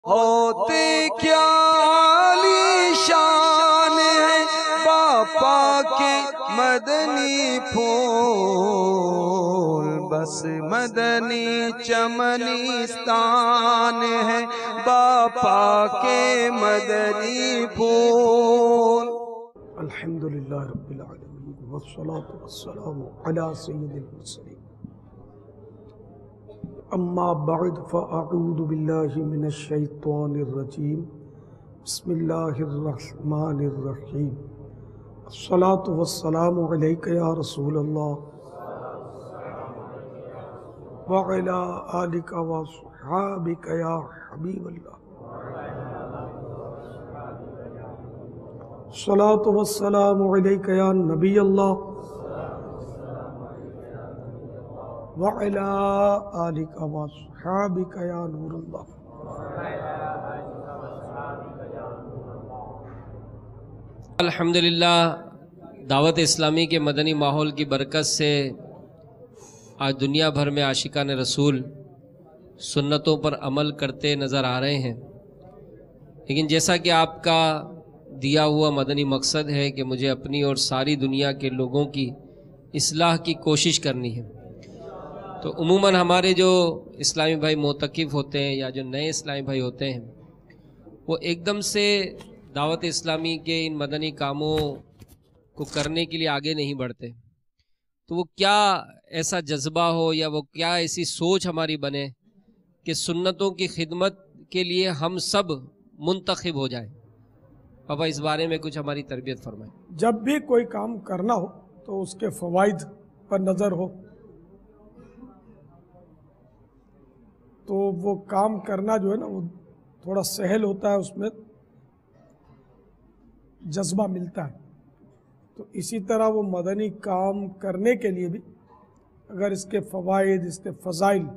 होते क्या आलीशान है बापा के मदनी फूल, बस मदनी चमनिस्तान है बापा के मदनी फूल। अल्हम्दुलिल्लाह रब्बिल आलमीन वस्सलातु वस्सलामु अला सय्यिदिल मुरसलीन। अम्मा बअद फ़अऊज़ु बिल्लाहि मिनश शैतानिर रजीम। बिस्मिल्लाहिर रहमानिर रहीम। अस्सलातु वस्सलामु अलैका या रसूलल्लाह व अला आलिका व अस्हाबिका या हबीबल्लाह। अस्सलातु वस्सलामु अलैका या नबी अल्लाह व अला आलिका व अस्हाबिका या नूरुल्लाह। अल्हम्दुलिल्लाह, दावत इस्लामी के मदनी माहौल की बरकत से आज दुनिया भर में आशिकान रसूल सुन्नतों पर अमल करते नज़र आ रहे हैं। लेकिन जैसा कि आपका दिया हुआ मदनी मकसद है कि मुझे अपनी और सारी दुनिया के लोगों की इस्लाह की कोशिश करनी है, तो उमूमन हमारे जो इस्लामी भाई मोतकिफ़ होते हैं या जो नए इस्लामी भाई होते हैं, वो एकदम से दावत इस्लामी के इन मदनी कामों को करने के लिए आगे नहीं बढ़ते। तो वो क्या ऐसा जज्बा हो या वो क्या ऐसी सोच हमारी बने कि सुन्नतों की खिदमत के लिए हम सब मुंतखब हो जाएं। पापा, इस बारे में कुछ हमारी तरबियत फरमाएं। जब भी कोई काम करना हो तो उसके फ़वाइद पर नज़र हो, तो वो काम करना जो है ना वो थोड़ा सहल होता है, उसमें जज्बा मिलता है। तो इसी तरह वो मदनी काम करने के लिए भी अगर इसके फ़वाइद, इसके फ़ज़ाइल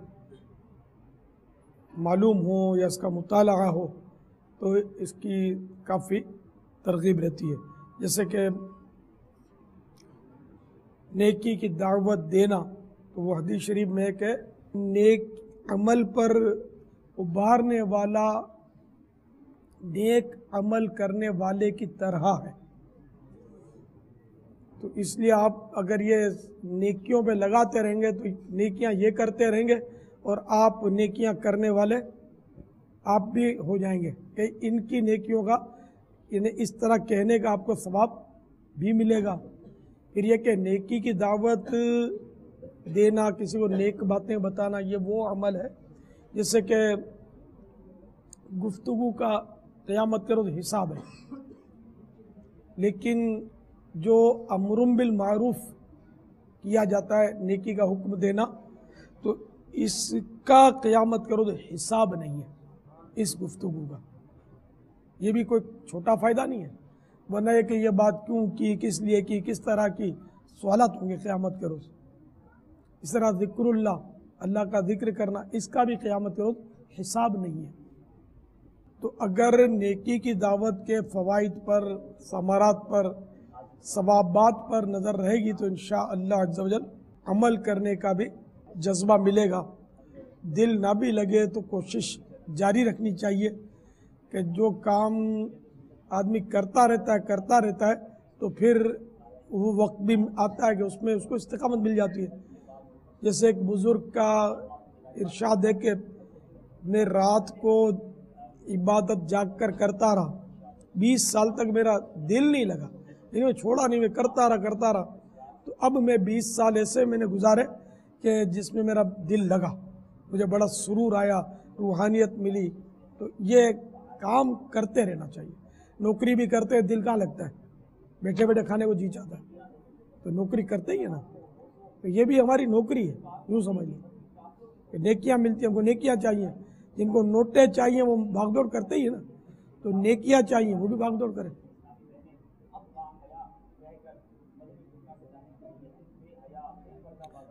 मालूम हो या इसका मुताला हो तो इसकी काफ़ी तरगीब रहती है। जैसे कि नेकी की दावत देना, तो वो हदीस शरीफ में है कि नेक अमल पर उभारने वाला नेक अमल करने वाले की तरह है। तो इसलिए आप अगर ये नेकियों पे लगाते रहेंगे तो नेकियां ये करते रहेंगे और आप नेकियां करने वाले आप भी हो जाएंगे कि इनकी नेकियों का इन्हें इस तरह कहने का आपको सवाब भी मिलेगा। फिर ये कि नेकी की दावत देना, किसी को नेक बातें बताना, ये वो अमल है जैसे कि गुफ्तगू का क़यामत के रोज़ हिसाब है। लेकिन जो अमरुम बिल मारूफ किया जाता है, नेकी का हुक्म देना, तो इसका क़यामत के रोज़ हिसाब नहीं है इस गुफ्तगू का। ये भी कोई छोटा फ़ायदा नहीं है, वरना ये कि ये बात क्यों की, किस लिए की, किस तरह की, सवालात होंगे क़यामत के रोज़। इस तरह ज़िक्रुल्लाह, अल्लाह का ज़िक्र करना, इसका भी क़यामत के रोज़ हिसाब नहीं है। तो अगर नेकी की दावत के फ़वाइद पर, समारात पर, सवाबात पर नज़र रहेगी तो इंशाअल्लाह अज़्ज़ा वजल अमल करने का भी जज्बा मिलेगा। दिल ना भी लगे तो कोशिश जारी रखनी चाहिए कि जो काम आदमी करता रहता है तो फिर वो वक्त भी आता है कि उसमें उसको इस्तिकामत मिल जाती है। जैसे एक बुज़ुर्ग का इरशाद है कि मैं रात को इबादत जाग कर करता रहा, 20 साल तक मेरा दिल नहीं लगा, लेकिन मैं छोड़ा नहीं, मैं करता रहा। तो अब मैं 20 साल ऐसे मैंने गुजारे कि जिसमें मेरा दिल लगा, मुझे बड़ा सुरूर आया, रूहानियत मिली। तो ये काम करते रहना चाहिए। नौकरी भी करते हैं, दिल कहाँ लगता है, बैठे बैठे खाने को जी चाहता है, तो नौकरी करते ही है ना। तो ये भी हमारी नौकरी है, यूँ समझ लीजिए। नेकियां मिलती हैं, हमको नेकियां चाहिए। जिनको नोटे चाहिए वो भागदौड़ करते ही है ना, तो नेकियां चाहिए वो भी भागदौड़ करें।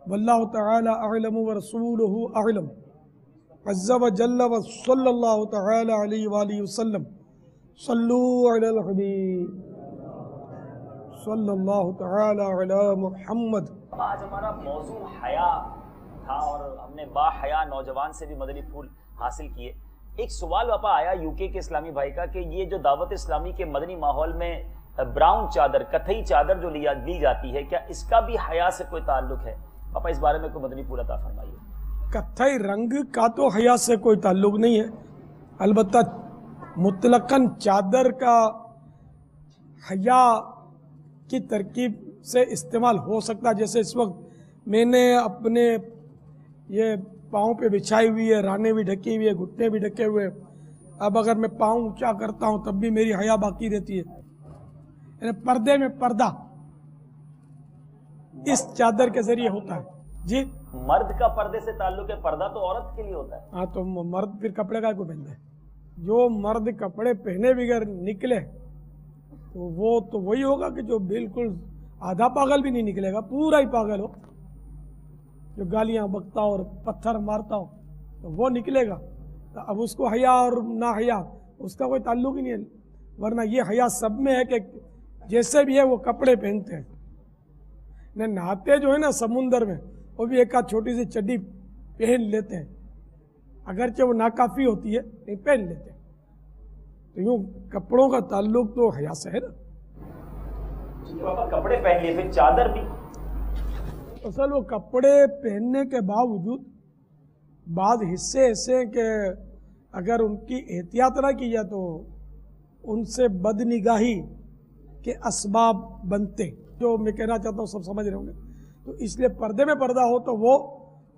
वल्लाहु तआला अअलम व रसूलुहु अअलम। अज़्ज़ा व जल्ल व सल्लल्लाहु तआला अलैहि व आलिहि वसल्लम। सल्लू अलल हबीब सल्लल्लाहु तआला अला मुहम्मद। आज हमारा मौजू हया था और हमने बाहया नौजवान से भी मदनी फूल हासिल किए। एक सवाल वापा आया यूके के इस्लामी भाई का कि ये जो दावत इस्लामी के मदनी माहौल में ब्राउन चादर, कथई चादर जो ली जाती है, क्या इसका भी हया से कोई ताल्लुक है? पापा इस बारे में कोई मदनी पूरा फरमाइए। कथई रंग का तो हया से कोई ताल्लुक नहीं है, अलबत्ता मुतलकन चादर का हया की तरकीब से इस्तेमाल हो सकता है। जैसे इस वक्त मैंने अपने ये पाँव पे बिछाई हुई है, रानें भी ढकी हुई है, घुटने भी ढके हुए, अब अगर मैं पाँव ऊंचा करता हूँ तब भी मेरी हया बाकी रहती है। यानी पर्दे में पर्दा इस चादर के जरिए होता है। जी, मर्द का पर्दे से ताल्लुक है, पर्दा तो औरत के लिए होता है। हाँ, तो मर्द फिर कपड़े का क्यों पहनता है? जो मर्द कपड़े पहने बगैर निकले तो वो तो वही होगा कि जो बिल्कुल आधा पागल भी नहीं निकलेगा, पूरा ही पागल हो, जो गालियां बकता और पत्थर मारता हो तो वो निकलेगा। तो अब उसको हया और ना हया उसका कोई ताल्लुक ही नहीं है, वरना ये हया सब में है कि जैसे भी है वो कपड़े पहनते हैं। न नहाते जो है ना समुंदर में, वो भी एक आध छोटी सी चड्डी पहन लेते हैं, अगरचे वो नाकाफी होती है नहीं पहन लेते हैं। तो यूं कपड़ों का ताल्लुक तो हया से है ना। पापा कपड़े पहन लिए, फिर चादर भी? असल वो कपड़े पहनने के बावजूद बाद हिस्से ऐसे कि अगर उनकी एहतियात ना की जाए तो उनसे बदनिगाही के असबाब बनते, जो मैं कहना चाहता हूँ सब समझ रहे होंगे। तो इसलिए पर्दे में पर्दा हो तो वो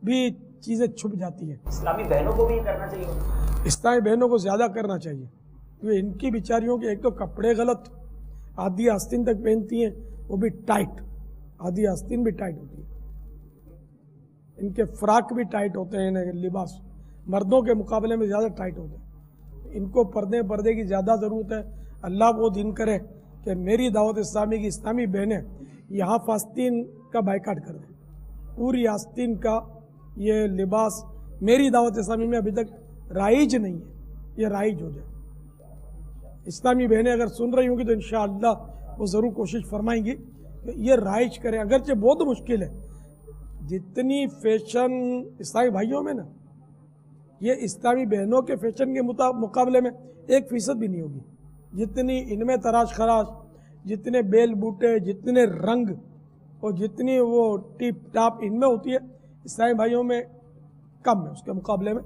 भी चीज़ें छुप जाती हैं। इस्लामी बहनों को भी करना चाहिए? इस्लामी बहनों को ज़्यादा करना चाहिए, क्योंकि इनकी बेचारियों के एक तो कपड़े गलत, आधी आस्तीन तक पहनती हैं, वो भी टाइट, आधी आस्तीन भी टाइट होती है, इनके फ्राक भी टाइट होते हैं, लिबास मर्दों के मुकाबले में ज़्यादा टाइट होते हैं। इनको पर्दे की ज़्यादा ज़रूरत है। अल्लाह वो दिन करे कि मेरी दावत इस्लामी की इस्लामी बहनें यहाँ आस्तीन का बाइकाट कर दें, पूरी आस्तीन का ये लिबास मेरी दावत इस्लामी में अभी तक राइज नहीं है, ये राइज हो जाए। इस्लामी बहनें अगर सुन रही होंगी तो इंशाअल्लाह वो ज़रूर कोशिश फरमाएंगी कि ये राइज करें, अगरचे बहुत मुश्किल है। जितनी फैशन इस्लामी भाइयों में ना, ये इस्लामी बहनों के फैशन के मुकाबले में 1% भी नहीं होगी। जितनी इनमें तराश खराश, जितने बेल बूटे, जितने रंग और जितनी वो टिप टाप इनमें होती है, इस्लामी भाइयों में कम है उसके मुकाबले में।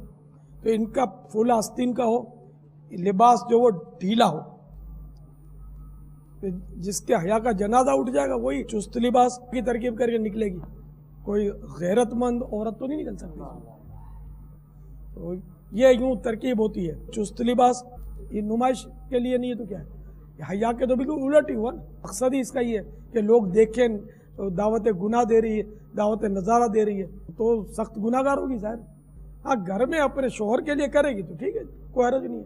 तो इनका फुल आस्तीन का हो, लिबास जो वो ढीला हो, तो जिसके हया का जनाजा उठ जाएगा वही चुस्त लिबास की तरकीब करके निकलेगी। कोई गैरतमंद औरत तो नहीं निकल सकती। तो ये यूं तरकीब होती है, चुस्त लिबास ये नुमाइश के लिए नहीं है तो क्या है, हया के तो बिल्कुल उलट ही हुआ ना। मकसद ही इसका ये है कि लोग देखें, तो दावत गुनाह दे रही है, दावत नज़ारा दे रही है तो सख्त गुनाहगार होगी शायद। हाँ, घर में अपने शोहर के लिए करेगी तो ठीक है, कोई हर्ज नहीं है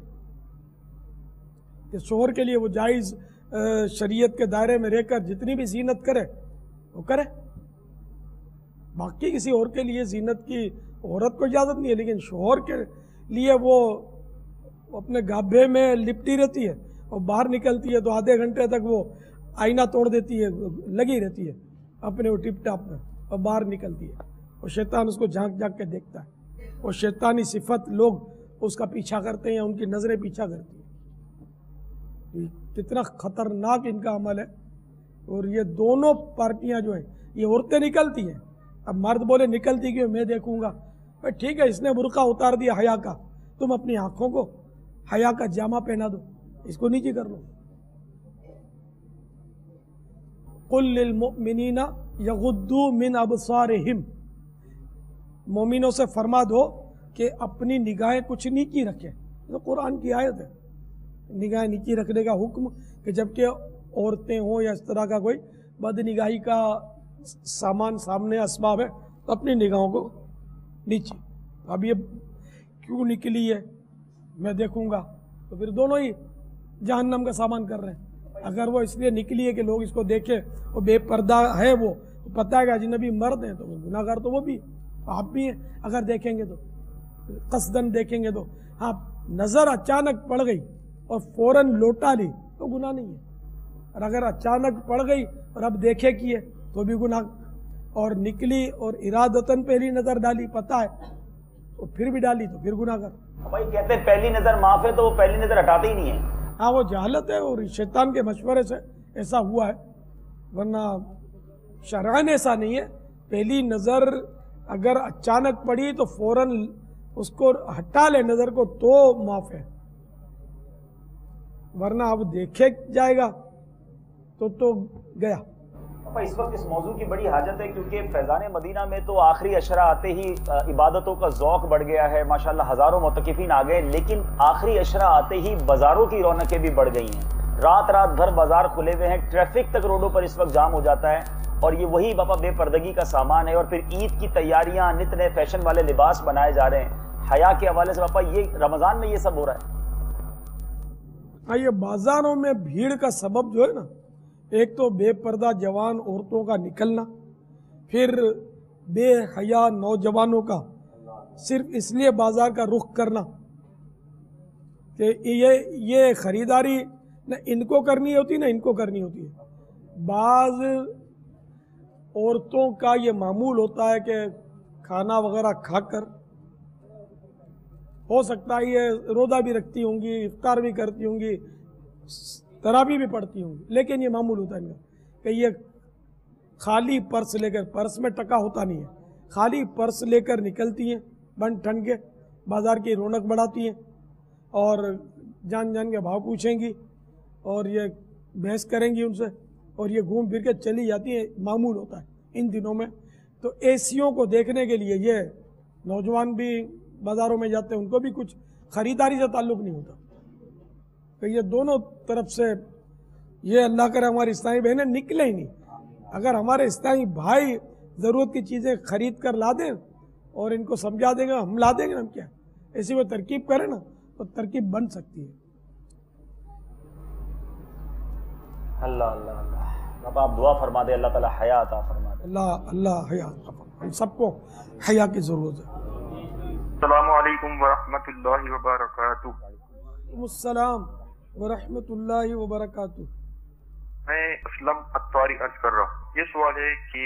कि शोहर के लिए वो जायज़ शरीयत के दायरे में रहकर जितनी भी जीनत करे वो करे। बाकी किसी और के लिए जीनत की औरत को इजाज़त नहीं है, लेकिन शोहर के लिए वो अपने गाभे में लिपटी रहती है और बाहर निकलती है तो आधे घंटे तक वो आईना तोड़ देती है, लगी रहती है अपने वो टिप टाप में, और बाहर निकलती है और शैतान उसको झांक झांक के देखता है और शैतानी सिफत लोग उसका पीछा करते हैं, उनकी नज़रें पीछा करती हैं। कितना खतरनाक इनका अमल है। और ये दोनों पार्टियां जो है, ये औरतें निकलती हैं, अब मर्द बोले निकलती क्यों, मैं देखूंगा। भाई ठीक है, इसने बुर्का उतार दिया हया का, तुम अपनी आंखों को हया का जामा पहना दो, इसको नीचे कर लो। कुल लिल मुमिनीना यगुद्दू मिन अबसारिहिम, मोमिनों से फरमा दो कि अपनी निगाहें कुछ नीची रखें। तो कुरान की आयत है, निगाहें नीची रखने का हुक्म, कि जबकि औरतें हों या इस तरह का कोई बदनिगाही का सामान सामने असबाब है तो अपनी निगाहों को नीचे। अब ये क्यों निकली है मैं देखूंगा, तो फिर दोनों ही जहन्नम का सामान कर रहे हैं। अगर वो इसलिए निकली है कि लोग इसको देखें और बेपर्दा है वो, तो पता है कि अजनबी मर्द हैं तो वो गुनाहगार तो वो भी, आप भी हैं। अगर देखेंगे तो कसदन देखेंगे तो, हाँ नज़र अचानक पड़ गई और फौरन लौटा ली तो गुनाह नहीं है, और अगर अचानक पड़ गई और अब देखे की है तो भी गुनाह, और निकली और इरादतन पहली नज़र डाली पता है और फिर भी डाली तो फिर गुनाहगार। भाई कहते हैं पहली नजर माफ है, तो वो पहली नजर हटाते ही नहीं है। हाँ, वो जहालत है और शैतान के मशवरे से ऐसा हुआ है, वरना शरअन ऐसा नहीं है। पहली नज़र अगर अचानक पड़ी तो फौरन उसको हटा ले नज़र को तो माफ है, वरना अब देखे जाएगा तो गया। पापा इस वक्त इस मौजू की बड़ी हाजत है, क्योंकि फैज़ान मदीना में तो आखिरी अशरा आते ही इबादतों का ज़ौक़ बढ़ गया है, माशाल्लाह हज़ारों मुतकिफ़ीन आ गए, लेकिन आखिरी अशरा आते ही बाज़ारों की रौनकें भी बढ़ गई हैं। रात रात भर बाजार खुले हुए हैं, ट्रैफिक तक रोडों पर इस वक्त जाम हो जाता है, और ये वही पापा बेपर्दगी का सामान है। और फिर ईद की तैयारियां, नित नए फैशन वाले लिबास बनाए जा रहे हैं। हया के हवाले से पापा ये रमज़ान में ये सब हो रहा है। हाँ, ये बाजारों में भीड़ का सबब जो है ना, एक तो बेपर्दा जवान औरतों का निकलना, फिर बेहया नौजवानों का सिर्फ इसलिए बाजार का रुख करना कि ये खरीदारी न इनको करनी होती ना इनको करनी होती है। बाज औरतों का ये मामूल होता है कि खाना वगैरह खाकर, हो सकता है ये रोज़ा भी रखती होंगी, इफ्तार भी करती होंगी, तरावी भी पढ़ती होंगी, लेकिन ये मामूल होता है इनका कि ये खाली पर्स लेकर, पर्स में टका होता नहीं है, खाली पर्स लेकर निकलती हैं बन ठन के, बाज़ार की रौनक बढ़ाती हैं और जान जान के भाव पूछेंगी और ये बहस करेंगी उनसे और ये घूम फिर के चली जाती है। मामूल होता है इन दिनों में। तो एसियों को देखने के लिए ये नौजवान भी बाज़ारों में जाते हैं, उनको भी कुछ ख़रीदारी से ताल्लुक़ नहीं होता। तो ये दोनों तरफ से ये अल्लाह करे हमारी इस्लामी बहनें निकले ही नहीं। अगर हमारे इस्लामी भाई ज़रूरत की चीज़ें ख़रीद कर ला दें और इनको समझा देंगे, हम ला देंगे, हम क्या ऐसी वो तरकीब करें ना तो तरकीब बन सकती है। अल्लाह अल्लाह अल्लाह, अब आप दुआ फरमा दे, अल्लाह ताला हया अता फरमा दे। अल्लाह अल्लाह हया अता फरमा, हम सबको हया की ज़रूरत है। अस्सलामु अलैकुम वरहमतुल्लाहि वबरकातुहू। अस्सलाम वरहमतुल्लाहि वबरकातुहू। मैं असलम अत्तारी अर्ज कर रहा हूँ। ये सवाल है कि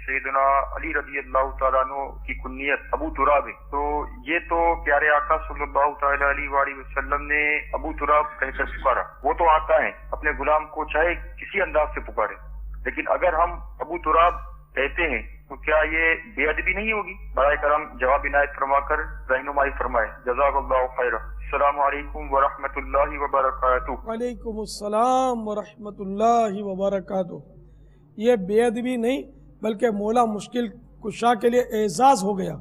सैयदना अली रज़ी अल्लाह तआला अन्हु की कुन्नियत अबू तुराब है, तो ये तो प्यारे आका सल्लल्लाहु तआला अलैहि वसल्लम ने अबू तुराब कहकर पुकारा। वो तो आता है अपने गुलाम को चाहे किसी अंदाज से पुकारे, लेकिन अगर हम अबू तुराब कहते हैं तो क्या ये बेअदबी नहीं होगी? बराए करम जवाब इनायत फरमाकर रहनुमाई फरमाए। जज़ाकल्लाहु खैरा। अस्सलामु अलैकुम वरहमतुल्लाहि वबरकातुहू। वालेकुम अस्सलाम वरहमतुल्लाहि वबरकातुहू। ये बेअदबी नहीं बल्कि मौला मुश्किल कुशा के लिए एजाज़ हो गया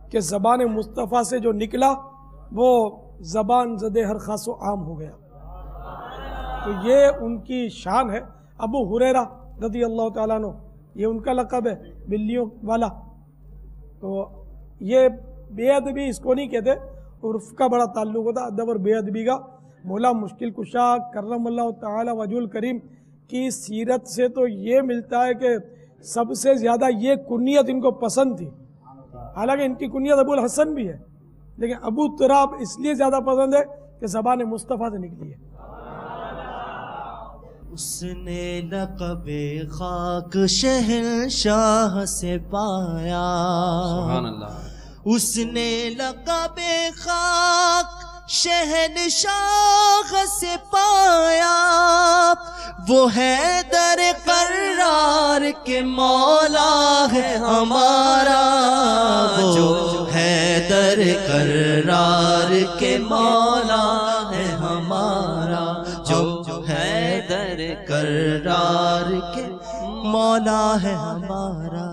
कि ज़बान मुस्तफ़ा से जो निकला वो ज़बान ज़दे हर खासो आम हो गया। तो ये उनकी शान है। अबू हुरैरा रज़ी अल्लाह तआला अन्हु, ये उनका लक़ब है बिल्लियों वाला। तो ये बेअदबी इसको नहीं कहते, उर्फ का बड़ा ताल्लुक होता अदब और बेअदबी का। मौला मुश्किल कुशा करमल्लाहु तआला वजहुल करीम की सीरत से तो ये मिलता है कि सबसे ज़्यादा ये कुनियत इनको पसंद थी। हालांकि इनकी कुनियत अबुल हसन भी है, लेकिन अबू तुराब इसलिए ज़्यादा पसंद है कि ज़बान मुस्तफ़ा से निकली है। उसने लक़बे खाक शहंशाह से पाया, सुभान अल्लाह। उसने लक़बे खाक शहंशाह से पाया, वो है दर करार के मौला है हमारा, वो है दर करार के मौला है हमारा, जो है दर करार के मौला है हमारा।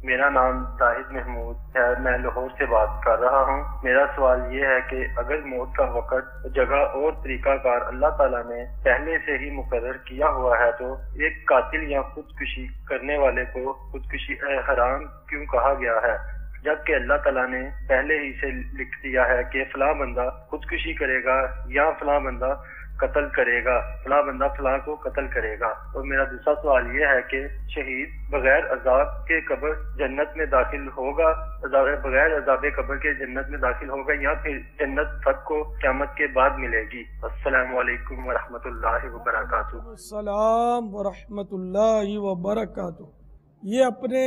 मेरा नाम ताहिद महमूद है, मैं लाहौर से बात कर रहा हूँ। मेरा सवाल ये है कि अगर मौत का वक़्त, जगह और तरीकाकार अल्लाह ताला ने पहले से ही मुकर्रर किया हुआ है, तो एक कातिल या खुदकुशी करने वाले को खुदकुशी हराम क्यों कहा गया है, जबकि अल्लाह ताला ने पहले ही से लिख दिया है कि फलां बंदा खुदकुशी करेगा या फलां बंदा कत्ल करेगा, फलां बंदा फलां को कत्ल करेगा। और मेरा दूसरा सवाल ये है कि शहीद बगैर अजाब के कब्र जन्नत में दाखिल होगा, बगैर अजाब कब्र के जन्नत में दाखिल होगा, या फिर जन्नत तक को क़यामत के बाद मिलेगी? अस्सलामु अलैकुम वरहमतुल्लाहि वबरकातुहू। अस्सलाम वरहमतुल्लाहि वबरकातुहू। ये अपने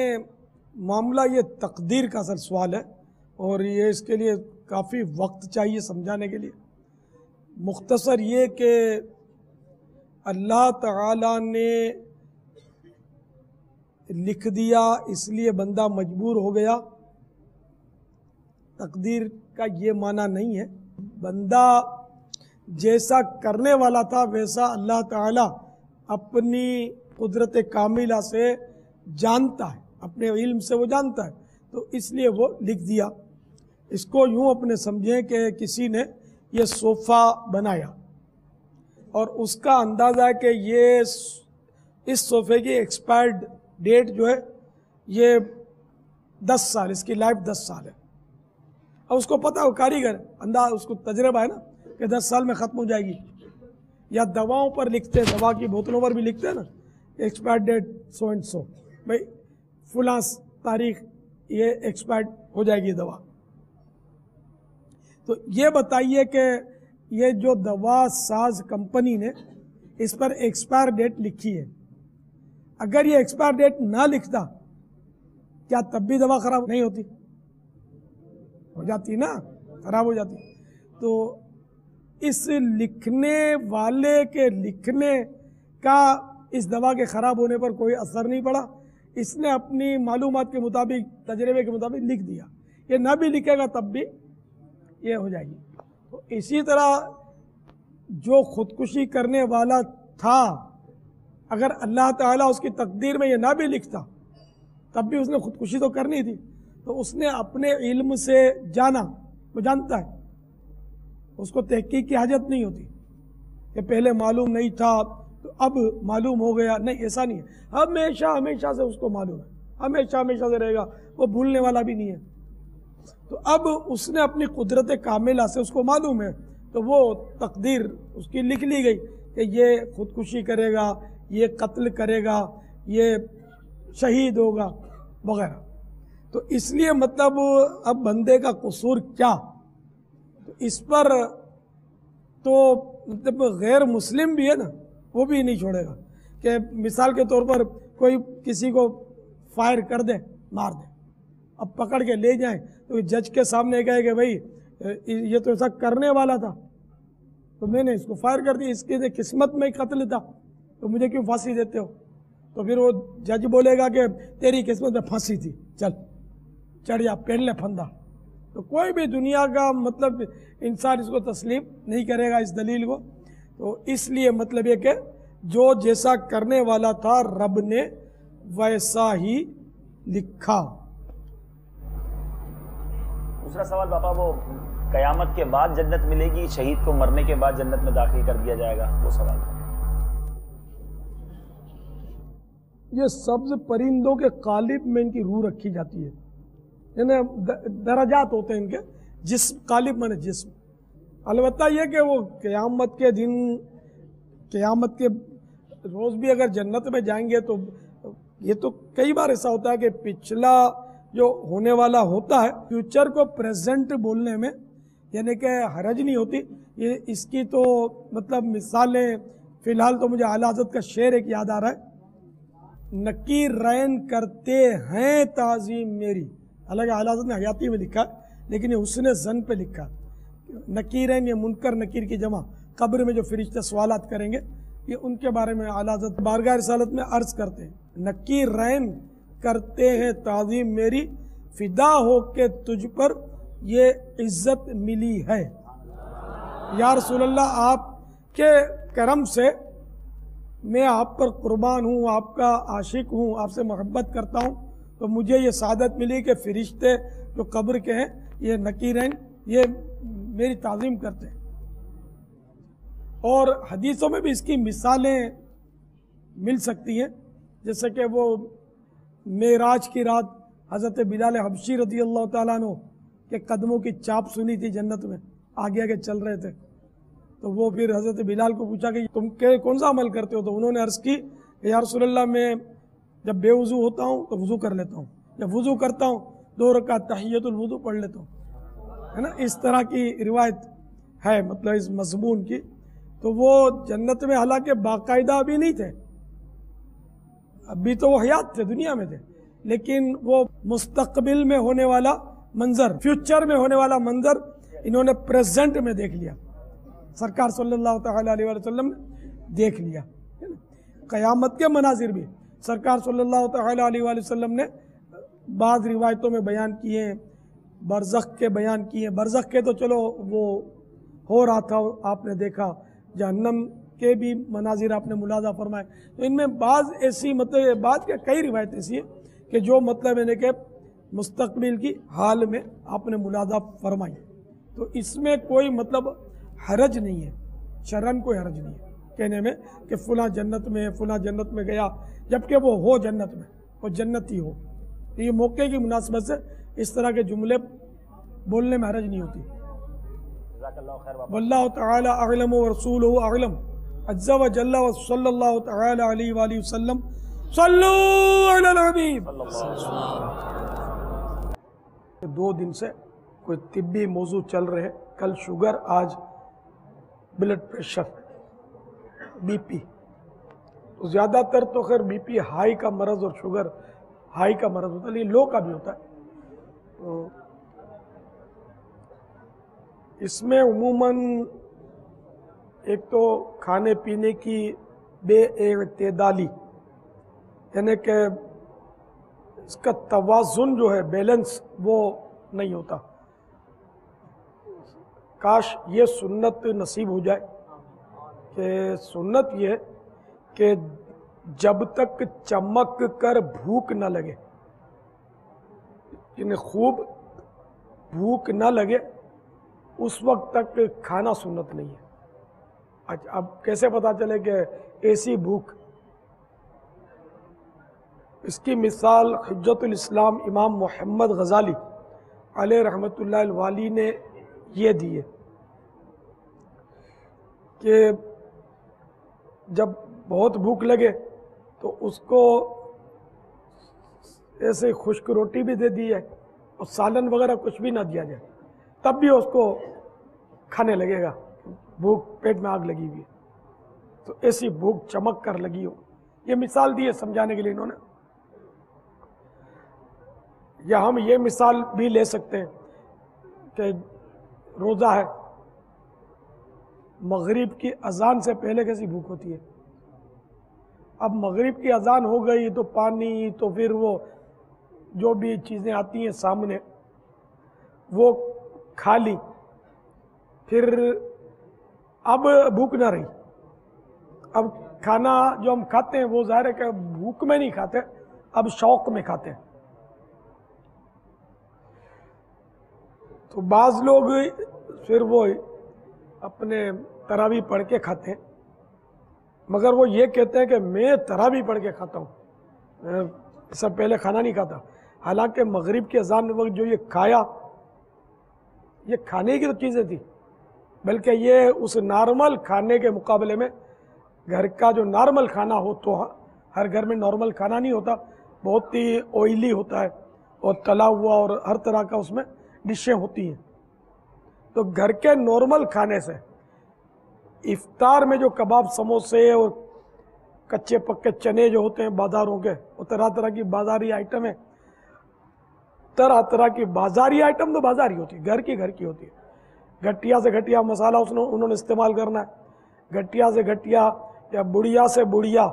मामला, ये तकदीर का असल सवाल है। और ये इसके लिए काफ़ी वक्त चाहिए समझाने के लिए। मुख्तसर ये कि अल्लाह ताला ने लिख दिया इसलिए बंदा मजबूर हो गया, तकदीर का ये माना नहीं है। बंदा जैसा करने वाला था वैसा अल्लाह ताला अपनी कुदरत कामिला से जानता है, अपने इल्म से वो जानता है, तो इसलिए वो लिख दिया। इसको यूं अपने समझें कि किसी ने ये सोफ़ा बनाया और उसका अंदाज़ा है कि ये इस सोफ़े की एक्सपायर्ड डेट जो है ये 10 साल, इसकी लाइफ 10 साल है। अब उसको पता है, वो कारीगर अंदाज, उसको तजर्बा है ना कि 10 साल में ख़त्म हो जाएगी। या दवाओं पर लिखते हैं, दवा की बोतलों पर भी लिखते हैं ना, expired date so and so, भाई फुलां तारीख ये एक्सपायर्ड हो जाएगी दवा। तो ये बताइए कि ये जो दवा साज कंपनी ने इस पर एक्सपायर डेट लिखी है, अगर ये एक्सपायर डेट ना लिखता क्या तब भी दवा खराब नहीं होती? हो जाती ना, खराब हो जाती। तो इस लिखने वाले के लिखने का इस दवा के खराब होने पर कोई असर नहीं पड़ा। इसने अपनी मालूमात के मुताबिक, तजर्बे के मुताबिक लिख दिया। ये ना भी लिखेगा तब भी ये हो जाएगी। तो इसी तरह जो खुदकुशी करने वाला था, अगर अल्लाह ताला उसकी तकदीर में ये ना भी लिखता तब भी उसने खुदकुशी तो करनी थी। तो उसने अपने इल्म से जाना, वो जानता है, उसको तहकीक की हाजत नहीं होती कि पहले मालूम नहीं था तो अब मालूम हो गया। नहीं, ऐसा नहीं है। हमेशा हमेशा से उसको मालूम है, हमेशा हमेशा से रहेगा, वो भूलने वाला भी नहीं है। तो अब उसने अपनी कुदरत कामिला से उसको मालूम है, तो वो तकदीर उसकी लिख ली गई कि ये खुदकुशी करेगा, ये कत्ल करेगा, ये शहीद होगा वगैरह। तो इसलिए मतलब अब बंदे का कसूर क्या, तो इस पर तो मतलब गैर मुस्लिम भी है ना, वो भी नहीं छोड़ेगा कि मिसाल के तौर पर कोई किसी को फायर कर दे, मार दे, अब पकड़ के ले जाएं तो जज के सामने कहे कि भाई ये तो ऐसा करने वाला था, तो मैंने इसको फायर कर दिया, इसकी किस्मत में ही कत्ल था, तो मुझे क्यों फांसी देते हो? तो फिर वो जज बोलेगा कि तेरी किस्मत में फांसी थी, चल चढ़ जा, पहन ले फंदा। तो कोई भी दुनिया का मतलब इंसान इसको तस्लीम नहीं करेगा इस दलील को। तो इसलिए मतलब ये कि जो जैसा करने वाला था रब ने वैसा ही लिखा। दूसरा सवाल बाबा, वो कयामत के बाद जन्नत मिलेगी, शहीद को मरने के बाद जन्नत में दाखिल कर दिया जाएगा, वो सवाल। ये सब्ज परिंदों के कालिब में इनकी रूह रखी जाती है, यानी दराजात होते हैं इनके, जिस्म कालिब माने जिस्म। अलबत्ता ये कि वो क़यामत के दिन, क़यामत के रोज़ भी अगर जन्नत में जाएंगे तो ये तो कई बार ऐसा होता है कि पिछला जो होने वाला होता है, फ्यूचर को प्रेजेंट बोलने में यानी कि हरज नहीं होती। ये इसकी तो मतलब मिसालें, फ़िलहाल तो मुझे आला हज़रत का शेर एक याद आ रहा है, नकीर रैन करते हैं ताज़ीम मेरी। हालांकि आला हज़रत ने हयाती में लिखा लेकिन ये हुस्न ज़न पे लिखा। नकीरैन, ये मुनकर नकीर की जमा, कब्र में जो फरिश्ते सवालात करेंगे, ये उनके बारे में आला हज़रत बारगाह रिसालत में अर्ज़ करते हैं, नकीरैन करते हैं ताज़ीम मेरी, फिदा हो के तुझ पर ये इज्जत मिली है। या रसूलल्लाह, आपके करम से मैं आप पर कुर्बान हूँ, आपका आशिक हूँ, आपसे मोहब्बत करता हूँ, तो मुझे ये सादत मिली कि फरिश्ते जो कब्र के हैं, ये नकीरैन, ये मेरी ताज़ीम करते हैं। और हदीसों में भी इसकी मिसालें मिल सकती हैं, जैसे कि वो मेराज की रात हज़रत बिलाल हबशी रज़ी अल्लाह ताला अन्हु के कदमों की चाप सुनी थी जन्नत में, आगे आगे चल रहे थे। तो वो फिर हज़रत बिलाल को पूछा कि तुम कौन सा अमल करते हो? तो उन्होंने अर्ज़ की कि या रसूलल्लाह, मैं जब बेवुज़ू होता हूँ तो वुज़ू कर लेता हूँ, जब वुज़ू करता हूँ 2 रकात तहियतुल वुज़ू पढ़ लेता हूँ, है ना। इस तरह की रिवायत है मतलब इस मज़मून की। तो वो जन्नत में हालांकि बाकायदा अभी नहीं थे, अभी तो वो हयात थे, दुनिया में थे, लेकिन वो मुस्तकबिल में होने वाला मंजर, फ्यूचर में होने वाला मंजर इन्होंने प्रेजेंट में देख लिया, सरकार सल्लल्लाहु ताला अलैहि वसल्लम ने देख लिया। क़यामत के मनाजिर भी सरकार सल्लल्लाहु ताला अलैहि वसल्लम ने बाद रिवायतों में बयान किए हैं, बरज़ख के बयान किए। बरज़ख के तो चलो वो हो रहा था, आपने देखा, जहन्नम के भी मनाजिर आपने मुलाजा फरमाए। तो इनमें बाज़ ऐसी मतलब बात के कई रिवायत ऐसी है कि जो मतलब यानी कि मुस्तकबिल की हाल में आपने मुलाजा फरमाई। तो इसमें कोई मतलब हरज नहीं है, शरन कोई हरज नहीं है कहने में कि फ़ुला जन्नत में है, फ़ुला जन्नत में गया, जबकि वो हो जन्नत में, वो जन्नती हो। तो ये मौके की मुनासबत से इस तरह के जुमले बोलने में हरज नहीं होती। वल्लाहु तआला अअलम व रसूलुहु अअलम अज़्ज़ा व जल्ला व सल्लल्लाहु तआला अलैहि व आलिहि वसल्लम सल्लू अलल हबीब। 2 दिन से कोई तिब्बी मौजू चल रहे हैं, कल शुगर, आज ब्लड प्रेशर, बीपी। तो ज़्यादातर तो खैर बीपी हाई का मरज़ और शुगर हाई का मरज़ होता है, लेकिन लो का भी होता है। तो इसमें उमूमन एक तो खाने पीने की बेएतदाली, यानी कि इसका तवाज़ुन जो है, बैलेंस, वो नहीं होता। काश ये सुन्नत नसीब हो जाए कि सुन्नत ये है कि जब तक चमक कर भूख न लगे, यानी खूब भूख न लगे, उस वक्त तक खाना सुन्नत नहीं है। अच्छा, अब कैसे पता चले कि ऐसी भूख? इसकी मिसाल हुज्जतुल इस्लाम इमाम मोहम्मद गज़ाली अलैहि रहमतुल्लाह वाली ने ये दी है कि जब बहुत भूख लगे तो उसको ऐसे खुश्क रोटी भी दे दी है और सालन वगैरह कुछ भी ना दिया जाए, तब भी उसको खाने लगेगा, भूख, पेट में आग लगी हुई है। तो ऐसी भूख चमक कर लगी हो, ये मिसाल दी है समझाने के लिए इन्होंने। या हम ये मिसाल भी ले सकते हैं कि रोज़ा है, मगरिब की अजान से पहले कैसी भूख होती है। अब मगरिब की अजान हो गई तो पानी, तो फिर वो जो भी चीज़ें आती हैं सामने वो खा ली, फिर अब भूख ना रही। अब खाना जो हम खाते हैं वो ज़ाहिर है कि भूख में नहीं खाते, अब शौक में खाते हैं। तो बाज़ लोग फिर वो अपने तरावी पढ़ के खाते हैं, मगर वो ये कहते हैं कि मैं तरावी पढ़ के खाता हूँ, इससे पहले खाना नहीं खाता। हालांकि मगरिब के अजान वक्त जो ये खाया, ये खाने की तो चीज़ें थी, बल्कि ये उस नॉर्मल खाने के मुकाबले में घर का जो नॉर्मल खाना हो, तो हर घर में नॉर्मल खाना नहीं होता, बहुत ही ऑयली होता है और तला हुआ और हर तरह का उसमें डिशें होती हैं। तो घर के नॉर्मल खाने से इफ्तार में जो कबाब, समोसे और कच्चे पक्के चने जो होते हैं बाज़ारों के, वो तरह तरह की बाज़ारी आइटम है। तरह तरह की बाज़ारी आइटम तो बाज़ारी होती है, घर की होती है। घटिया से घटिया मसाला उन्होंने इस्तेमाल करना है, घटिया से घटिया या बुढ़िया से बुढ़िया,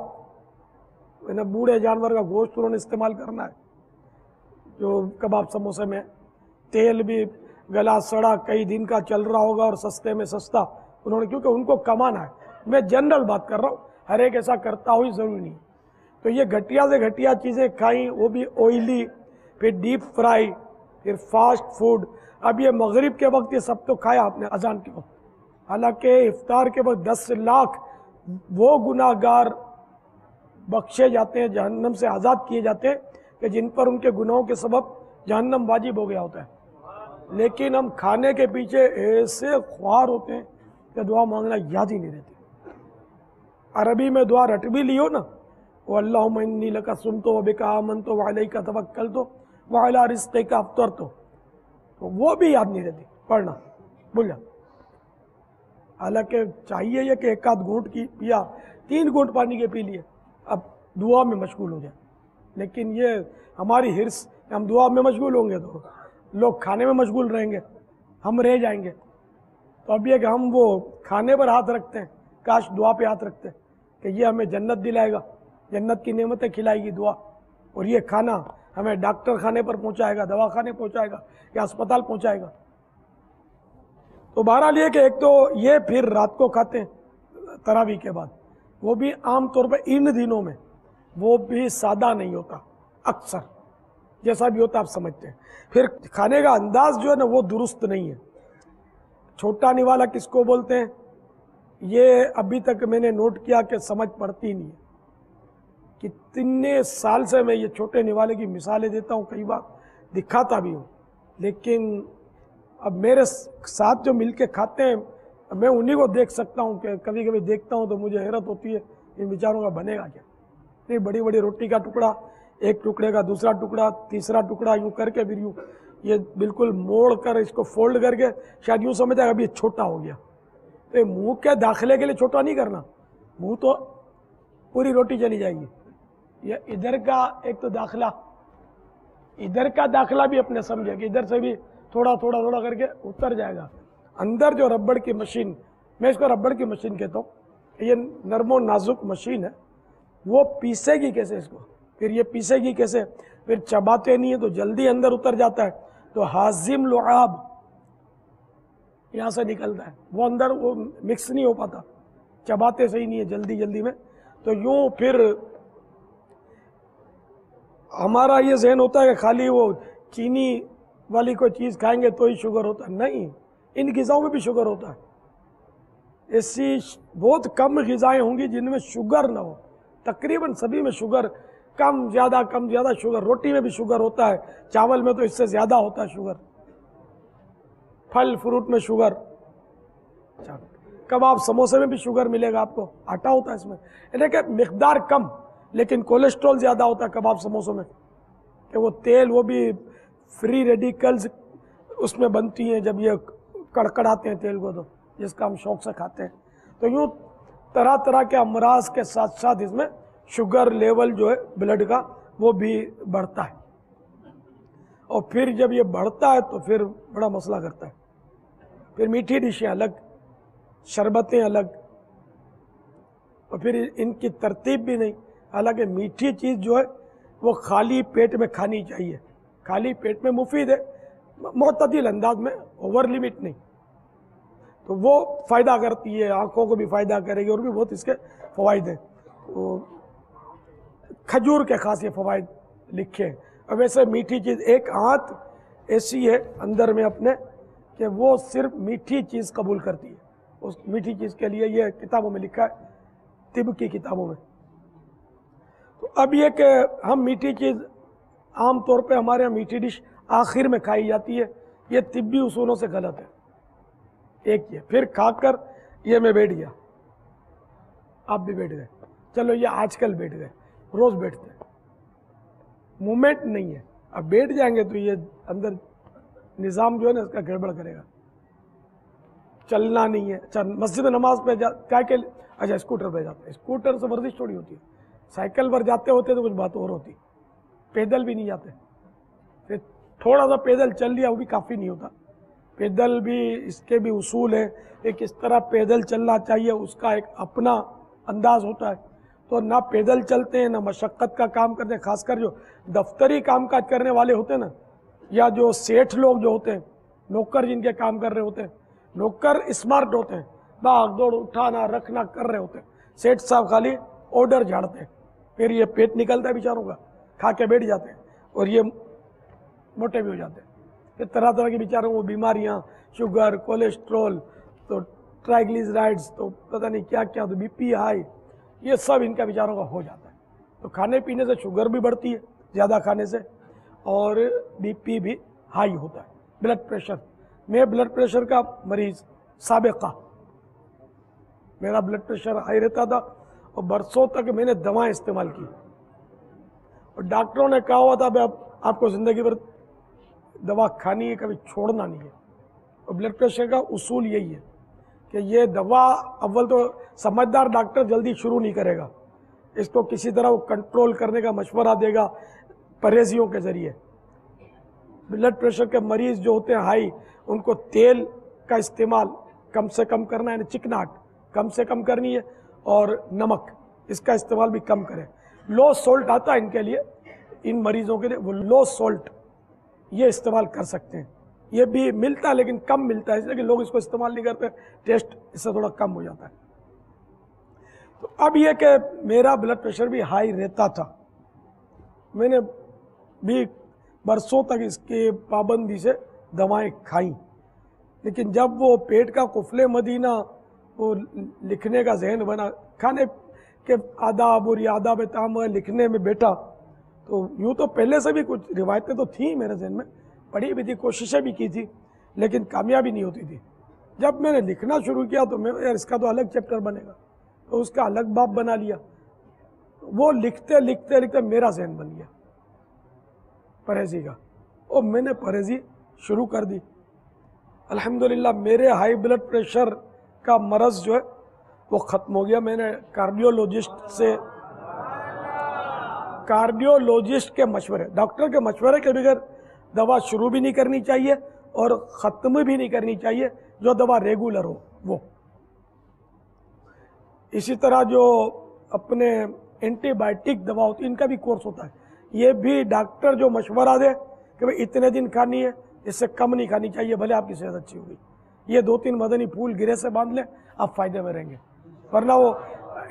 यानी बूढ़े जानवर का गोश्त उन्होंने इस्तेमाल करना है जो कबाब समोसे में। तेल भी गला सड़ा कई दिन का चल रहा होगा और सस्ते में सस्ता उन्होंने, क्योंकि उनको कमाना है। मैं जनरल बात कर रहा हूँ, हर एक ऐसा करता हो ही ज़रूरी नहीं। तो ये घटिया से घटिया चीज़ें खाई, वो भी ऑयली, फिर डीप फ्राई, फिर फास्ट फूड। अब ये मगरिब के वक्त ये सब तो खाया आपने अजान के वक्त। हालांकि इफ्तार के वक्त 10 लाख वो गुनाहगार बख्शे जाते हैं, जहन्नम से आज़ाद किए जाते हैं कि जिन पर उनके गुनाहों के सबब जहन्नम वाजिब हो गया होता है। लेकिन हम खाने के पीछे ऐसे ख्वार होते हैं कि दुआ मांगना याद ही नहीं रहती। अरबी में दुआ रट भी लियो ना, वो अल्लाहुम्मा इन्नी लका सुमतो व बिका आमनतो व अलैका तवक्कलतो व अला रिज़्क़िका अफ़्तरतो, तो वो भी याद नहीं रहती, पढ़ना भूल जा। हालांकि चाहिए ये कि एक आध घूंट की पिया, 3 घूंट पानी के पी लिए, अब दुआ में मशगूल हो जाए। लेकिन ये हमारी हिर्स, हम दुआ में मशगूल होंगे तो लोग खाने में मशगूल रहेंगे, हम रह जाएंगे। तो अब ये कि हम वो खाने पर हाथ रखते हैं, काश दुआ पे हाथ रखते हैं कि ये हमें जन्नत दिलाएगा, जन्नत की नेमतें खिलाएगी दुआ, और ये खाना हमें डॉक्टर खाने पर पहुंचाएगा, दवा खाने पहुंचाएगा या अस्पताल पहुंचाएगा। तो बहरहाल ये कि एक तो ये फिर रात को खाते हैं तरावी के बाद, वो भी आम तौर पर इन दिनों में वो भी सादा नहीं होता, अक्सर जैसा भी होता आप समझते हैं। फिर खाने का अंदाज जो है ना वो दुरुस्त नहीं है। छोटा निवाला किसको बोलते हैं ये अभी तक मैंने नोट किया कि समझ पड़ती नहीं है। कितने साल से मैं ये छोटे निवाले की मिसालें देता हूँ, कई बार दिखाता भी हूँ, लेकिन अब मेरे साथ जो मिलके खाते हैं मैं उन्हीं को देख सकता हूँ कि कभी कभी देखता हूँ तो मुझे हैरत होती है इन बेचारों का बनेगा क्या। इतनी बड़ी बड़ी रोटी का टुकड़ा, एक टुकड़े का दूसरा टुकड़ा, तीसरा टुकड़ा, यूँ करके फिर यूँ ये बिल्कुल मोड़ कर इसको फोल्ड करके शायद यूँ समझ आएगा अभी छोटा हो गया। तो ये मुंह के दाखिले के लिए छोटा नहीं करना, मुंह तो पूरी रोटी चली जाएगी। ये इधर का एक तो दाखला, इधर का दाखला भी अपने समझे कि इधर से भी थोड़ा थोड़ा थोड़ा करके उतर जाएगा। अंदर जो रबड़ की मशीन, मैं इसको रबड़ की मशीन कहता हूँ, ये नरमो नाजुक मशीन है, वो पीसेगी कैसे इसको, फिर ये पीसेगी कैसे, फिर चबाते नहीं है तो जल्दी अंदर उतर जाता है। तो हाजिम लुआब यहाँ से निकलता है, वो अंदर वो मिक्स नहीं हो पाता, चबाते सही नहीं है जल्दी जल्दी में। तो यूँ फिर हमारा ये जहन होता है कि खाली वो चीनी वाली कोई चीज़ खाएंगे तो ही शुगर होता है, नहीं, इन ग़िज़ाओं में भी शुगर होता है। ऐसी बहुत कम ग़िज़ाएँ होंगी जिनमें शुगर ना हो, तकरीबन सभी में शुगर कम ज़्यादा शुगर। रोटी में भी शुगर होता है, चावल में तो इससे ज़्यादा होता है शुगर, फल फ्रूट में शुगर, कबाब समोसे में भी शुगर मिलेगा आपको, आटा होता है इसमें, यानी कि मिकदार कम लेकिन कोलेस्ट्रॉल ज़्यादा होता है कबाब समोसों में, कि वो तेल वो भी फ्री रेडिकल्स उसमें बनती हैं जब ये कड़कड़ाते हैं तेल को, तो जिसका हम शौक से खाते हैं। तो यूँ तरह तरह के अमराज के साथ साथ इसमें शुगर लेवल जो है ब्लड का वो भी बढ़ता है, और फिर जब ये बढ़ता है तो फिर बड़ा मसला करता है। फिर मीठी डिशें अलग, शरबतें अलग, और फिर इनकी तरतीब भी नहीं। हालांकि मीठी चीज़ जो है वो खाली पेट में खानी चाहिए, खाली पेट में मुफीद है, मुतदिल अंदाज में, ओवर लिमिट नहीं, तो वो फ़ायदा करती है, आँखों को भी फ़ायदा करेगी और भी बहुत इसके फ़वाइद हैं। तो खजूर के खास ये फ़वाइद लिखे हैं। और वैसे मीठी चीज़ एक आंत ऐसी है अंदर में अपने कि वो सिर्फ मीठी चीज़ कबूल करती है, उस मीठी चीज़ के लिए ये किताबों में लिखा है, तिब की किताबों में। तो अब ये कि हम मीठी चीज़ आम तौर पे हमारे यहाँ मीठी डिश आखिर में खाई जाती है, ये तिब्बी उसूलों से गलत है। एक ये फिर खाकर ये मैं बैठ गया, आप भी बैठ गए, चलो ये आजकल बैठ गए, रोज़ बैठते हैं, मूवमेंट नहीं है। अब बैठ जाएंगे तो ये अंदर निज़ाम जो है ना इसका गड़बड़ करेगा, चलना नहीं है। अच्छा मस्जिद में नमाज पे क्या के, अच्छा स्कूटर पे जाते हैं, स्कूटर से वर्जिश थोड़ी होती है, साइकिल पर जाते होते तो कुछ बात और होती, पैदल भी नहीं जाते, फिर थोड़ा सा पैदल चल लिया वो भी काफ़ी नहीं होता। पैदल भी इसके भी उसूल है, एक किस तरह पैदल चलना चाहिए उसका एक अपना अंदाज होता है। तो ना पैदल चलते हैं ना मशक्क़त का काम करते हैं, खासकर जो दफ्तरी कामकाज करने वाले होते हैं ना, या जो सेठ लोग जो होते हैं, नौकर जिनके काम कर रहे होते हैं, नौकर स्मार्ट होते हैं, भाग दौड़ उठाना रखना कर रहे होते हैं, सेठ साहब खाली ऑर्डर झाड़ते हैं, फिर ये पेट निकलता है बेचारों का, खा के बैठ जाते हैं और ये मोटे भी हो जाते हैं। फिर तरह तरह की बेचारों को बीमारियाँ, शुगर, कोलेस्ट्रॉल, तो ट्राइग्लिसराइड्स, तो पता नहीं क्या क्या, तो बीपी हाई, ये सब इनका बेचारों का हो जाता है। तो खाने पीने से शुगर भी बढ़ती है ज़्यादा खाने से, और बीपी भी हाई होता है, ब्लड प्रेशर। मैं ब्लड प्रेशर का मरीज़ साबिक़ा, मेरा ब्लड प्रेशर हाई रहता था और बरसों तक मैंने दवाएं इस्तेमाल की, और डॉक्टरों ने कहा हुआ था भाई आपको ज़िंदगी भर दवा खानी है, कभी छोड़ना नहीं है। और ब्लड प्रेशर का उसूल यही है कि ये दवा अव्वल तो समझदार डॉक्टर जल्दी शुरू नहीं करेगा, इसको किसी तरह वो कंट्रोल करने का मशवरा देगा परहेजियों के ज़रिए, ब्लड प्रेशर के मरीज जो होते हैं हाई, उनको तेल का इस्तेमाल कम से कम करना है, यानी चिकनाहट कम से कम करनी है, और नमक इसका इस्तेमाल भी कम करें। लो सोल्ट आता है इनके लिए, इन मरीजों के लिए वो लो सोल्ट ये इस्तेमाल कर सकते हैं। ये भी मिलता है लेकिन कम मिलता है, इसलिए कि लोग इसको इस्तेमाल नहीं करते, टेस्ट इससे थोड़ा कम हो जाता है। तो अब ये कि मेरा ब्लड प्रेशर भी हाई रहता था, मैंने भी बरसों तक इसके पाबंदी से दवाएं खाई, लेकिन जब वो पेट का कुफले मदीना वो लिखने का जहन बना, खाने के आदाब और आदाब ताम लिखने में बैठा, तो यूँ तो पहले से भी कुछ रिवायतें तो थी मेरे जहन में, पढ़ी भी थी, कोशिशें भी की थी, लेकिन कामयाबी नहीं होती थी। जब मैंने लिखना शुरू किया तो मैं यार इसका तो अलग चैप्टर बनेगा, तो उसका अलग बाब बना लिया। वो लिखते लिखते लिखते मेरा जहन बन गया परहेजी का, और मैंने परहेजी शुरू कर दी। अल्हम्दुलिल्लाह मेरे हाई ब्लड प्रेशर का मरज जो है वो ख़त्म हो गया। मैंने कार्डियोलॉजिस्ट के मशवरे, डॉक्टर के मशवरे के बगैर दवा शुरू भी नहीं करनी चाहिए और ख़त्म भी नहीं करनी चाहिए, जो दवा रेगुलर हो वो। इसी तरह जो अपने एंटीबायोटिक दवा होती है, इनका भी कोर्स होता है, ये भी डॉक्टर जो मशवरा दे कि भाई इतने दिन खानी है, इससे कम नहीं खानी चाहिए, भले आपकी सेहत अच्छी होगी। ये 2-3 मदनी फूल गिरे से बांध लें, आप फायदे में रहेंगे, वरना वो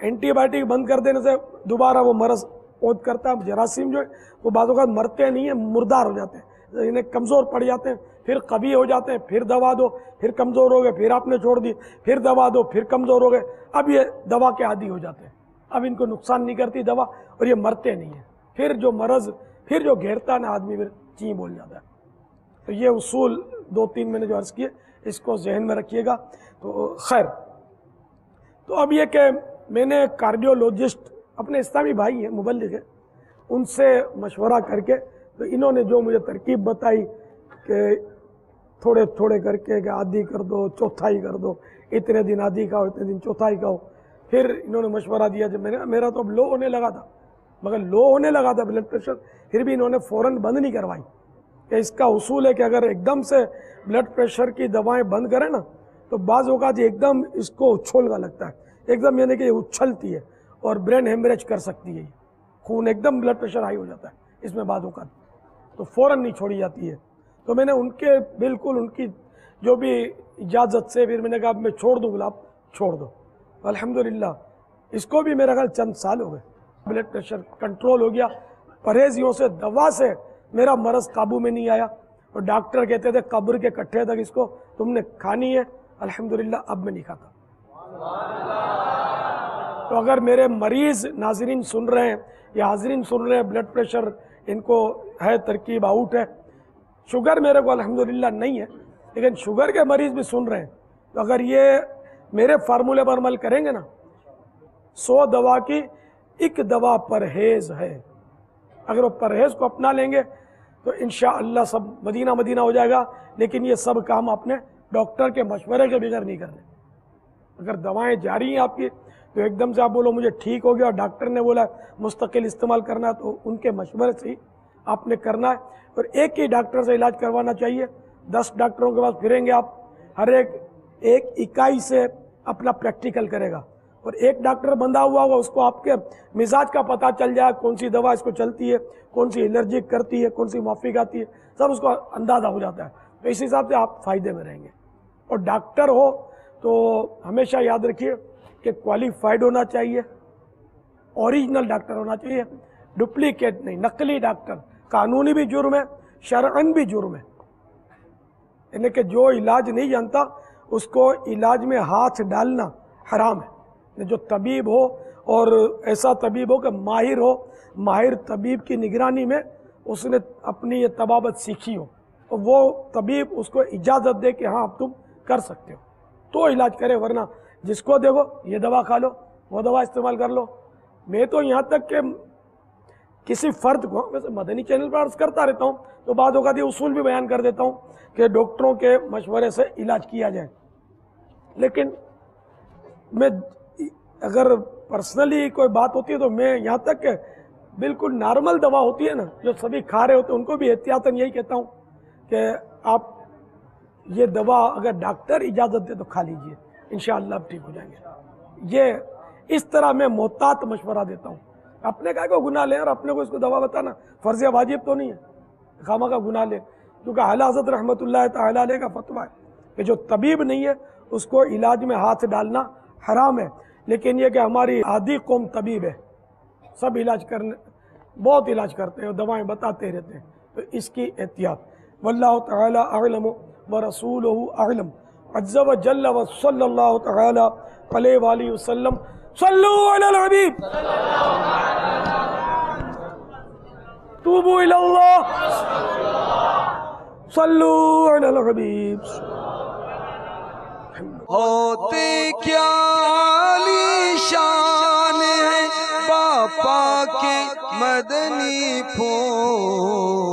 एंटीबायोटिक बंद कर देने से दोबारा वो मरज पौध करता है। जरासीम जो है वो बाज़ों का मरते नहीं है, मुर्दार हो जाते हैं, इन्हें कमज़ोर पड़ जाते हैं, फिर कभी हो जाते हैं, फिर दवा दो, फिर कमज़ोर हो गए, फिर आपने छोड़ दी, फिर दवा दो, फिर कमज़ोर हो गए, अब ये दवा के आदी हो जाते हैं। अब इनको नुकसान नहीं करती दवा और ये मरते नहीं हैं, फिर जो मरज़ फिर जो घेरता है ना आदमी फिर ची बोल जाता है। तो ये उसूल 2-3 मैंने जो अर्ज़ किए इसको जहन में रखिएगा। तो खैर, तो अब ये कि मैंने कार्डियोलॉजिस्ट, अपने इस्लामी भाई हैं मुबल्लिग हैं, उनसे मशवरा करके तो इन्होंने जो मुझे तरकीब बताई कि थोड़े थोड़े करके कि आधी कर दो, चौथाई कर दो, इतने दिन आधी खाओ, इतने दिन चौथाई खाओ। फिर इन्होंने मशवरा दिया, जब मेरा तो अब लो होने लगा था, मगर लो होने लगा था ब्लड प्रेशर, फिर भी इन्होंने फ़ौरन बंद नहीं करवाई कि इसका उसूल है कि अगर एकदम से ब्लड प्रेशर की दवाएं बंद करें ना तो बाज़ औक़ात एकदम इसको उछोलगा लगता है, एकदम यानी कि उछलती है और ब्रेन हेमरेज कर सकती है, खून एकदम ब्लड प्रेशर हाई हो जाता है इसमें बाज़ औक़ात, तो फ़ौरन नहीं छोड़ी जाती है। तो मैंने उनके बिल्कुल उनकी जो भी इजाज़त से फिर मैंने कहा मैं छोड़ दूँ गुलाब, छोड़ दो। अल्हम्दुलिल्लाह इसको भी मेरा ख्याल चंद साल हो गए, ब्लड प्रेशर कंट्रोल हो गया। परहेजियों से, दवा से मेरा मरज़ काबू में नहीं आया, और डॉक्टर कहते थे कब्र के कट्ठे तक इसको तुमने खानी है। अल्हम्दुलिल्लाह अब मैं नहीं खाता। तो अगर मेरे मरीज़ नाज़रीन सुन रहे हैं या हाज़रीन सुन रहे हैं, ब्लड प्रेशर इनको है, तरकीब आउट है, शुगर मेरे को अल्हम्दुलिल्लाह नहीं है, लेकिन शुगर के मरीज़ भी सुन रहे हैं, तो अगर ये मेरे फार्मूले पर अमल करेंगे ना, 100 दवा की 1 दवा परहेज़ है, अगर वो परहेज़ को अपना लेंगे तो इंशाअल्लाह सब मदीना मदीना हो जाएगा। लेकिन ये सब काम आपने डॉक्टर के मशवरे के बगैर नहीं करने। अगर दवाएं जारी हैं आपकी तो एकदम से आप बोलो मुझे ठीक हो गया और डॉक्टर ने बोला मुस्तकिल इस्तेमाल करना है, तो उनके मशवरे से ही आपने करना है। और एक ही डॉक्टर से इलाज करवाना चाहिए, 10 डॉक्टरों के पास फिरेंगे आप, हर एक इकाई से अपना प्रैक्टिकल करेगा, और एक डॉक्टर बंधा हुआ होगा, उसको आपके मिजाज का पता चल जाए, कौन सी दवा इसको चलती है, कौन सी एलर्जिक करती है, कौन सी माफिक आती है, सब उसको अंदाज़ा हो जाता है। तो इस हिसाब से आप फ़ायदे में रहेंगे। और डॉक्टर हो तो हमेशा याद रखिए कि क्वालिफाइड होना चाहिए, ओरिजिनल डॉक्टर होना चाहिए, डुप्लीकेट नहीं, नकली डॉक्टर। कानूनी भी जुर्म है, शरअन भी जुर्म है, यानी कि जो इलाज नहीं जानता उसको इलाज में हाथ डालना हराम है। जो तबीब हो और ऐसा तबीब हो कि माहिर हो, माहिर तबीब की निगरानी में उसने अपनी ये तबाबत सीखी हो, और वो तबीब उसको इजाज़त दे कि हाँ अब तुम कर सकते हो तो इलाज करे, वरना जिसको देखो ये दवा खा लो, वो दवा इस्तेमाल कर लो। मैं तो यहाँ तक कि किसी फ़र्द को, वैसे मदनी चैनल पर अर्ज़ करता रहता हूँ, तो बाद होगा ये उसूल भी बयान कर देता हूँ कि डॉक्टरों के मशवरे से इलाज किया जाए। लेकिन मैं अगर पर्सनली कोई बात होती है तो मैं यहाँ तक कि बिल्कुल नॉर्मल दवा होती है ना जो सभी खा रहे होते हैं, उनको भी एहतियातन यही कहता हूँ कि आप ये दवा अगर डॉक्टर इजाज़त दे तो खा लीजिए, इंशाअल्लाह आप ठीक हो जाएंगे। ये इस तरह मैं मोहतात मशवरा देता हूँ। अपने का गुनाह ले और अपने को इसको दवा बताना फ़र्ज़ वाजिब तो नहीं है, खामा का गुनाह ले, क्योंकि आला हज़रत रहमतुल्लाह तआला अलैह का फतवा है कि जो तबीब नहीं है उसको इलाज में हाथ डालना हराम है। लेकिन यह कि हमारी आधी कौम तबीब है, सब इलाज करने बहुत इलाज करते हैं, दवाएं बताते रहते हैं, तो इसकी एहतियात। वल्लाहु तआला अअलम व रसूलुहु अअलम। अज़्ज़ व जल्ल व सल्लल्लाहु तआला अलैहि वसल्लम। सल्लु अलल हबीब तूबू इलल्लाह, सल्लु अलल हबीब। होते क्या आलीशान है बापा के मदनी फूल,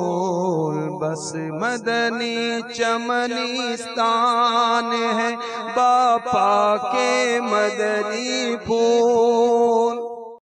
बस मदनी चमनिस्तान है बापा के मदनी फूल।